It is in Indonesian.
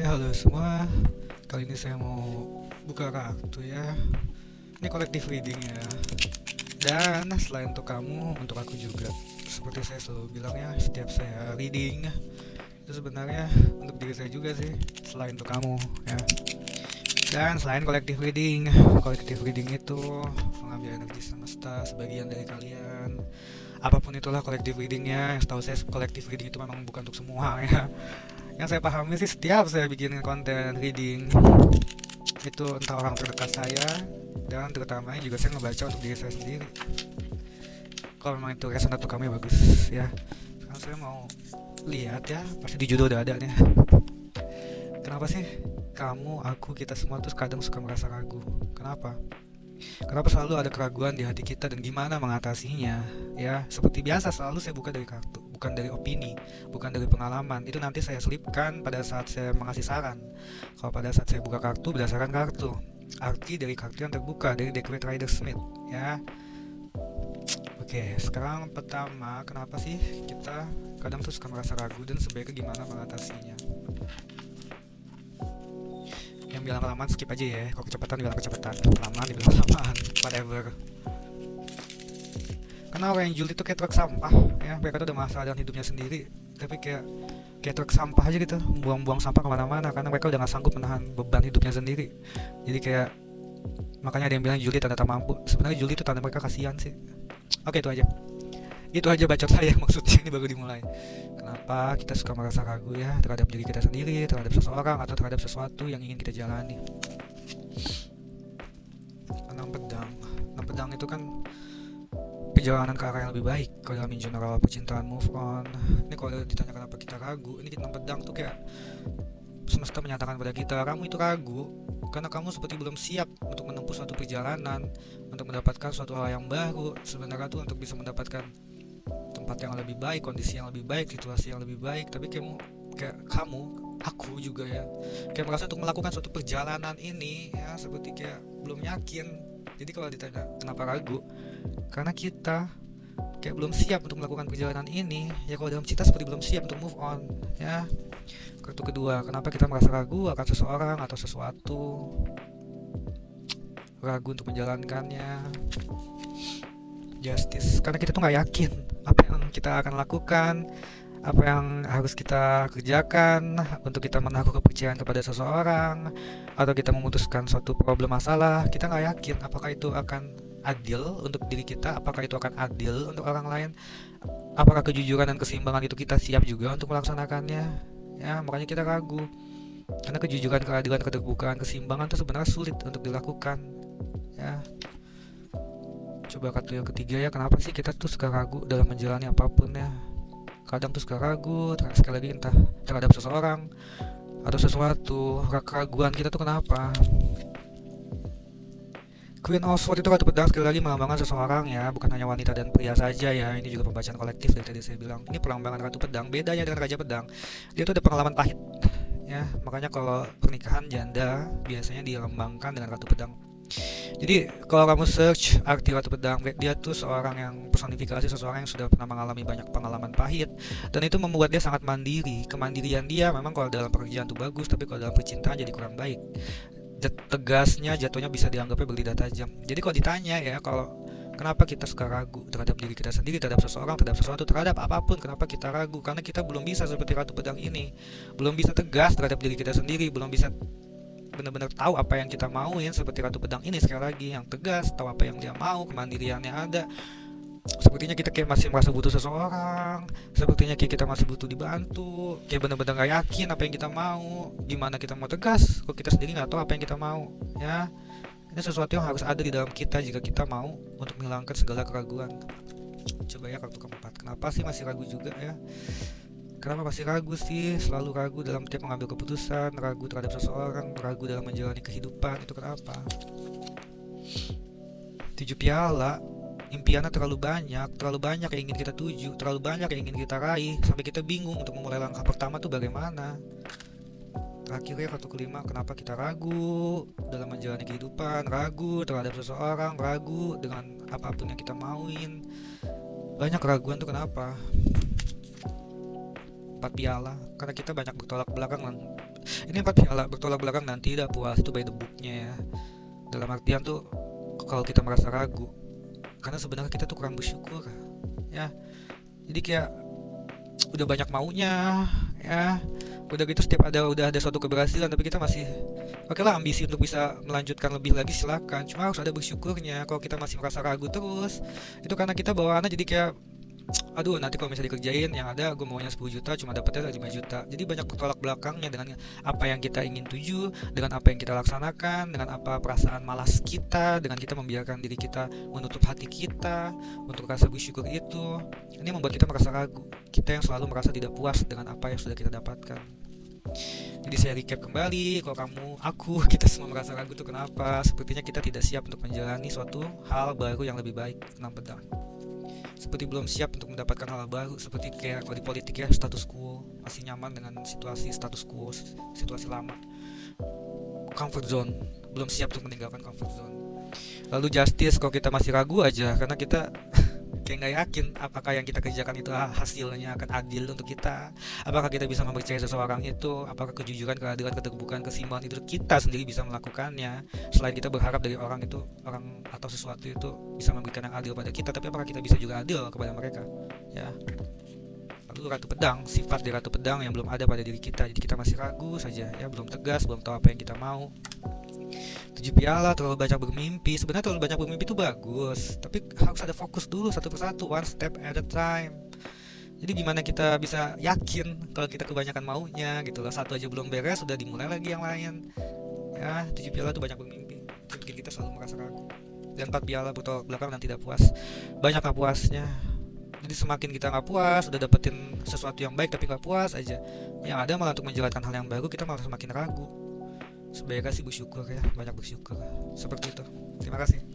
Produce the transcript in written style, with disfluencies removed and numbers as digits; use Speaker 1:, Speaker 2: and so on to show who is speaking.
Speaker 1: Halo semua. Kali ini saya mau buka kartu ya. Ini collective reading ya. Dan selain untuk kamu, untuk aku juga. Seperti saya selalu bilang ya, setiap saya reading itu sebenarnya untuk diri saya juga sih, selain untuk kamu ya. Dan selain collective reading itu mengambil energi semesta sebagian dari kalian. Apapun itulah collective readingnya. Yang setahu saya collective reading itu memang bukan untuk semua ya. Yang saya pahami sih setiap saya bikin konten reading itu entah orang terdekat saya, dan terutamanya juga saya ngebaca untuk diri saya sendiri. Kalau memang itu resonate untuk kami bagus ya. Sekarang saya mau lihat ya, pasti di judul udah ada nih. Kenapa sih kamu, aku, kita semua tuh kadang suka merasa ragu? Kenapa? Kenapa selalu ada keraguan di hati kita dan gimana mengatasinya? Ya, seperti biasa selalu saya buka dari kartu, bukan dari opini, bukan dari pengalaman. Itu nanti saya selipkan pada saat saya mengasih saran. Kalau pada saat saya buka kartu berdasarkan kartu, arti dari kartu yang terbuka dari deck Rider Smith ya. Oke, sekarang pertama, kenapa sih kita kadang tuh suka merasa ragu dan sebaiknya gimana mengatasinya? Yang bilang kelamaan skip aja ya. Kalau kecepatan bilang kecepatan, kelamaan dibilang kelamaan, whatever. Karena orang yang julid itu kayak truk sampah ya. Mereka tuh udah masalah dengan hidupnya sendiri, tapi kayak truk sampah aja gitu, buang-buang sampah kemana-mana karena mereka udah gak sanggup menahan beban hidupnya sendiri. Jadi kayak, makanya ada yang bilang julid tanda tak mampu. Sebenarnya julid itu tanda mereka kasihan sih. Oke, itu aja bacot saya. Maksudnya ini baru dimulai. Kenapa kita suka merasa ragu ya terhadap diri kita sendiri, terhadap seseorang, atau terhadap sesuatu yang ingin kita jalani? Enam pedang itu kan perjalanan ke arah yang lebih baik. Kalau dalam general percintaan, move on. Ini kalau ditanya kenapa kita ragu, ini enam pedang tuh kayak semesta menyatakan pada kita, kamu itu ragu karena kamu seperti belum siap untuk menempuh suatu perjalanan, untuk mendapatkan suatu hal yang baru. Sebenarnya tuh untuk bisa mendapatkan tempat yang lebih baik, kondisi yang lebih baik, situasi yang lebih baik, tapi kamu, aku juga ya, kayak merasa untuk melakukan suatu perjalanan ini ya seperti kayak belum yakin. Jadi kalau ditanya kenapa ragu, karena kita kayak belum siap untuk melakukan perjalanan ini ya. Kalau dalam cinta seperti belum siap untuk move on ya. Kartu kedua, kenapa kita merasa ragu akan seseorang atau sesuatu, ragu untuk menjalankannya. Justice, karena kita tuh nggak yakin apa yang kita akan lakukan, apa yang harus kita kerjakan untuk kita menaruh kepercayaan kepada seseorang, atau kita memutuskan suatu problem masalah. Kita nggak yakin apakah itu akan adil untuk diri kita, apakah itu akan adil untuk orang lain, apakah kejujuran dan keseimbangan itu kita siap juga untuk melaksanakannya ya. Makanya kita ragu, karena kejujuran, keadilan, keterbukaan, keseimbangan itu sebenarnya sulit untuk dilakukan ya. Coba kartu yang ketiga ya, kenapa sih kita tuh suka ragu dalam menjalani apapun ya. Kadang tuh suka ragu, sekali lagi entah terhadap seseorang atau sesuatu. Keraguan kita tuh kenapa? Queen of Swords itu kartu pedang, sekali lagi melambangkan seseorang ya, bukan hanya wanita dan pria saja ya. Ini juga pembacaan kolektif dari tadi saya bilang. Ini pelambangkan kartu pedang, bedanya dengan raja pedang, dia tuh ada pengalaman pahit ya. Makanya kalau pernikahan janda biasanya dilambangkan dengan kartu pedang. Jadi kalau kamu search arti kartu pedang, dia tuh seorang yang personifikasi seseorang yang sudah pernah mengalami banyak pengalaman pahit, dan itu membuat dia sangat mandiri. Kemandirian dia memang kalau dalam pekerjaan tuh bagus, tapi kalau dalam percintaan jadi kurang baik. Tegasnya, jatuhnya bisa dianggapnya berlidah tajam. Jadi kalau ditanya ya, kalau kenapa kita suka ragu terhadap diri kita sendiri, terhadap seseorang, terhadap sesuatu, terhadap apapun, kenapa kita ragu? Karena kita belum bisa seperti kartu pedang ini, belum bisa tegas terhadap diri kita sendiri, belum bisa benar-benar tahu apa yang kita mauin seperti ratu pedang ini. Sekali lagi, yang tegas, tahu apa yang dia mau, kemandiriannya ada. Sepertinya kita kayak masih merasa butuh seseorang, sepertinya kayak kita masih butuh dibantu, kayak benar-benar gak yakin apa yang kita mau. Gimana kita mau tegas kalau kita sendiri gak tahu apa yang kita mau ya. Ini sesuatu yang harus ada di dalam kita jika kita mau untuk menghilangkan segala keraguan. Coba ya kartu keempat, kenapa sih masih ragu juga ya. Kenapa masih ragu sih? Selalu ragu dalam tiap mengambil keputusan, ragu terhadap seseorang, ragu dalam menjalani kehidupan. Itu kenapa? 7 piala, impiannya terlalu banyak yang ingin kita tuju, terlalu banyak yang ingin kita raih, sampai kita bingung untuk memulai langkah pertama tuh bagaimana. Terakhir ya kartu kelima, kenapa kita ragu dalam menjalani kehidupan, ragu terhadap seseorang, ragu dengan apapun yang kita mauin. Banyak keraguan tuh kenapa? 4 piala, karena kita banyak bertolak belakang Ini 4 piala bertolak belakang dan tidak puas itu by the booknya ya. Dalam artian tuh kalau kita merasa ragu, karena sebenarnya kita tuh kurang bersyukur ya. Jadi kayak udah banyak maunya ya, udah gitu setiap udah ada suatu keberhasilan tapi kita masih oke lah ambisi untuk bisa melanjutkan lebih lagi silakan, cuma harus ada bersyukurnya. Kalau kita masih merasa ragu terus, itu karena kita bawaannya jadi kayak aduh nanti kalau misalnya dikerjain yang ada gue maunya 10 juta cuma dapetnya 5 juta. Jadi banyak bertolak belakangnya dengan apa yang kita ingin tuju, dengan apa yang kita laksanakan, dengan apa perasaan malas kita, dengan kita membiarkan diri kita menutup hati kita untuk rasa bersyukur itu. Ini membuat kita merasa ragu, kita yang selalu merasa tidak puas dengan apa yang sudah kita dapatkan. Jadi saya recap kembali, kalau kamu, aku, kita semua merasa ragu itu kenapa? Sepertinya kita tidak siap untuk menjalani suatu hal baru yang lebih baik tentang pedang. Seperti belum siap untuk mendapatkan hal baru, seperti kayak kalau di politik ya, status quo, masih nyaman dengan situasi status quo, situasi lama, comfort zone, belum siap untuk meninggalkan comfort zone. Lalu justice, kalau kita masih ragu aja karena kita kayak nggak yakin apakah yang kita kerjakan itu hasilnya akan adil untuk kita, apakah kita bisa mempercayai seseorang itu, apakah kejujuran, keadilan, keterbukaan, keseimbangan itu kita sendiri bisa melakukannya. Selain kita berharap dari orang itu, orang atau sesuatu itu bisa memberikan yang adil pada kita, tapi apakah kita bisa juga adil kepada mereka ya. Lalu ratu pedang, sifat dari ratu pedang yang belum ada pada diri kita, jadi kita masih ragu saja ya, belum tegas, belum tahu apa yang kita mau. 7 piala, terlalu banyak bermimpi. Sebenarnya terlalu banyak bermimpi itu bagus, tapi harus ada fokus dulu, satu persatu, one step at a time. Jadi gimana kita bisa yakin kalau kita kebanyakan maunya gitu loh, satu aja belum beres sudah dimulai lagi yang lain ya. 7 piala itu banyak bermimpi, itu bikin kita selalu merasa ragu. Dan 4 piala bertolak belakang dan tidak puas, banyak gak puasnya. Jadi semakin kita gak puas, udah dapetin sesuatu yang baik tapi gak puas aja, yang ada malah untuk menjalankan hal yang baru kita malah semakin ragu. Sebaiknya sih bersyukur ya, banyak bersyukur. Seperti itu. Terima kasih.